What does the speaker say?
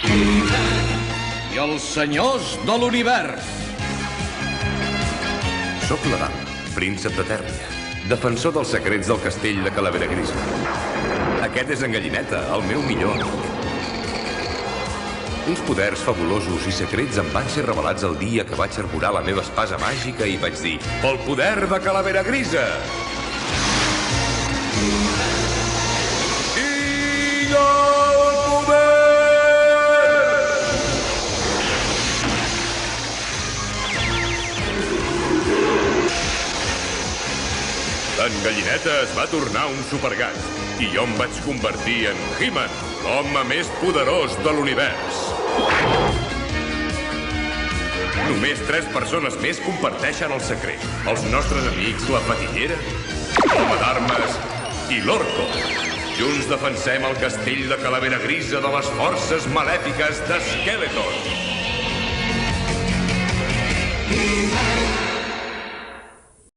I els senyors de l'univers. Soc l'Adam, príncep de Tèrnia, defensor dels secrets del castell de Calavera Grisa. Aquest és en Gallineta, el meu millor amic. Uns poders fabulosos i secrets em van ser revelats el dia que vaig arborar la meva espasa màgica i vaig dir: pel poder de Calavera Grisa! Tinc el poder! En Gallineta es va tornar un supergat i jo em vaig convertir en He-Man, l'home més poderós de l'univers. Només 3 persones més comparteixen el secret. Els nostres amics, la Patillera, l'Home d'Armes i l'Orco. Junts defensem el castell de Calavera Grisa de les forces malèfiques de Skeletor.